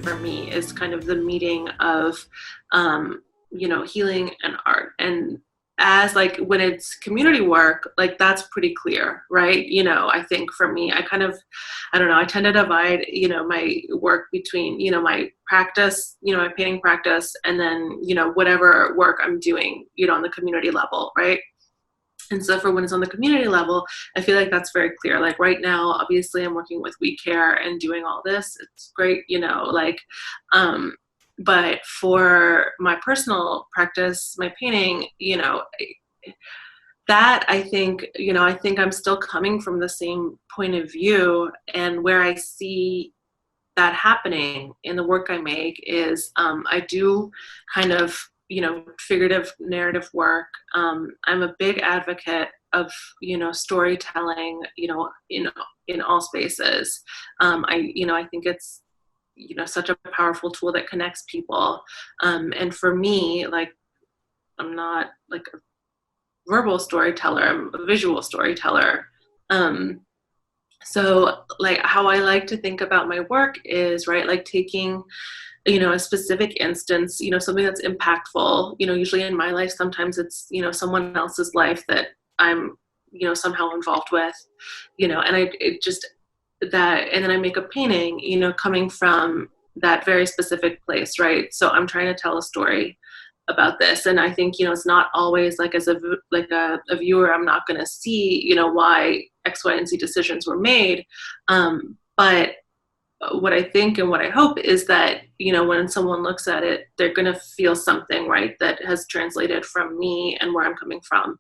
for me is kind of the meeting of, healing and art. And as like when it's community work, like that's pretty clear, right? I think for me, I don't know, I tend to divide, my work between, my practice, my painting practice, and then, whatever work I'm doing, on the community level, right? And so for when it's on the community level, I feel like that's very clear. Like right now, obviously I'm working with We Care and doing all this. It's great, but for my personal practice, my painting, that I think I'm still coming from the same point of view, and where I see that happening in the work I make is I do kind of, figurative narrative work. I'm a big advocate of, storytelling, in all spaces. I think it's, such a powerful tool that connects people. And for me, like, I'm not like a verbal storyteller, I'm a visual storyteller. So like how I like to think about my work is, right, like taking, a specific instance, something that's impactful, usually in my life, sometimes it's, someone else's life that I'm, somehow involved with, and it just that, and then I make a painting, coming from that very specific place, right? So I'm trying to tell a story about this, and I think, it's not always like as a viewer, I'm not going to see, why X, Y, and Z decisions were made, but what I think and what I hope is that, when someone looks at it, they're going to feel something, right, that has translated from me and where I'm coming from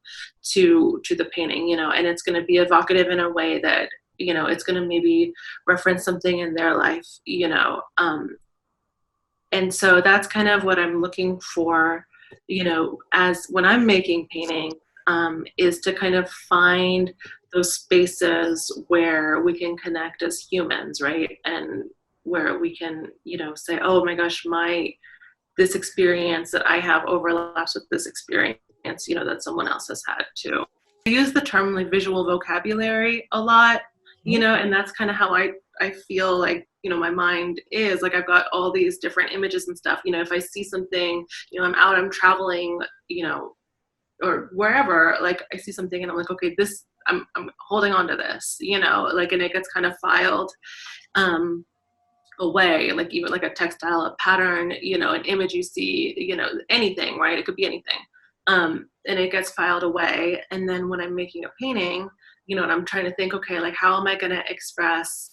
to the painting, and it's going to be evocative in a way that, it's going to maybe reference something in their life, and so that's kind of what I'm looking for, as when I'm making painting, is to kind of find those spaces where we can connect as humans, right? And where we can, say, oh my gosh, this experience that I have overlaps with this experience, that someone else has had too. I use the term like visual vocabulary a lot, and that's kind of how I feel like, my mind is like, I've got all these different images and stuff, if I see something, I'm traveling, or wherever, like I see something and I'm like, okay, I'm holding on to this, like, and it gets kind of filed away, like even like a textile, a pattern, an image you see, anything, right? It could be anything. And it gets filed away. And then when I'm making a painting, and I'm trying to think, okay, like how am I going to express,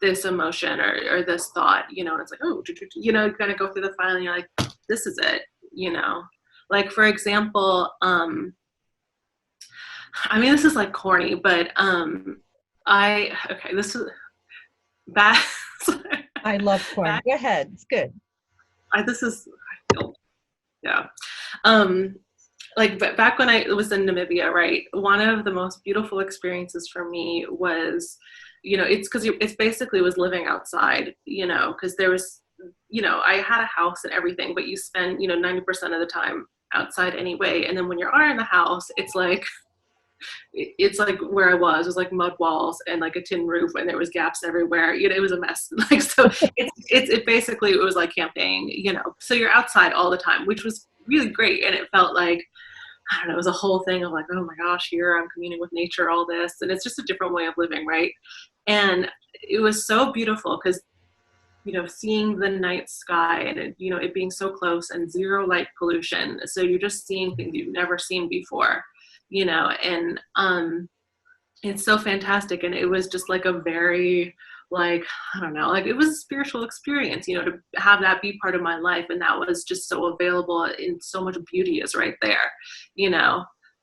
this emotion or this thought, and it's like, oh, you kind of go through the file and you're like, this is it, like, for example, I mean, this is like corny, but this is bad. I love corny. Go ahead. It's good. Yeah. Like back when I was in Namibia, right, one of the most beautiful experiences for me was, it's because it's basically was living outside, because there was, I had a house and everything, but you spend, 90% of the time outside anyway. And then when you are in the house, it's like where I was like mud walls and like a tin roof, and there was gaps everywhere. It was a mess. Like, so it basically, it was like camping, so you're outside all the time, which was really great. And it felt like, I don't know, it was a whole thing of like, oh my gosh, here I'm communing with nature, all this. And it's just a different way of living, right? And it was so beautiful because, seeing the night sky and it being so close and zero light pollution. So you're just seeing things you've never seen before, and it's so fantastic. And it was just like a very, like, I don't know, like it was a spiritual experience, to have that be part of my life. And that was just so available, and so much beauty is right there,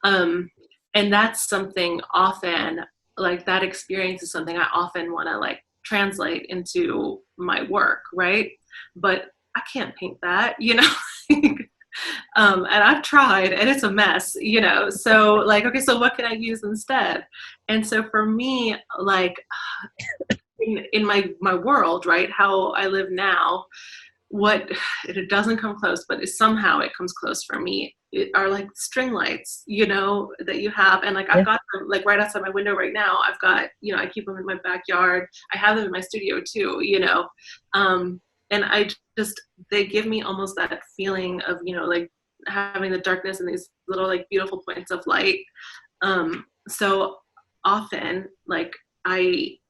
and that's something often, like that experience is something I often want to like translate into my work, right? But I can't paint that, and I've tried and it's a mess, so like, okay, so what can I use instead? And so for me, like in my world, right, how I live now, what it doesn't come close, but somehow it comes close for me, are like string lights, you know, that you have. And like, I've Yeah. got them like right outside my window right now. I've got, you know, I keep them in my backyard. I have them in my studio too, you know. And I just, they give me almost that feeling of, you know, like having the darkness and these little like beautiful points of light. So often, like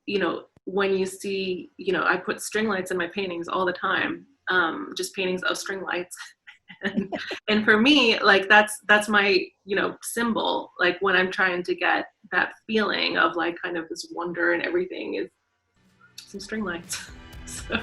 you know, when you see, you know, I put string lights in my paintings all the time, just paintings of string lights. and, and for me, like that's my, you know, symbol. Like when I'm trying to get that feeling of like kind of this wonder and everything is some string lights. So.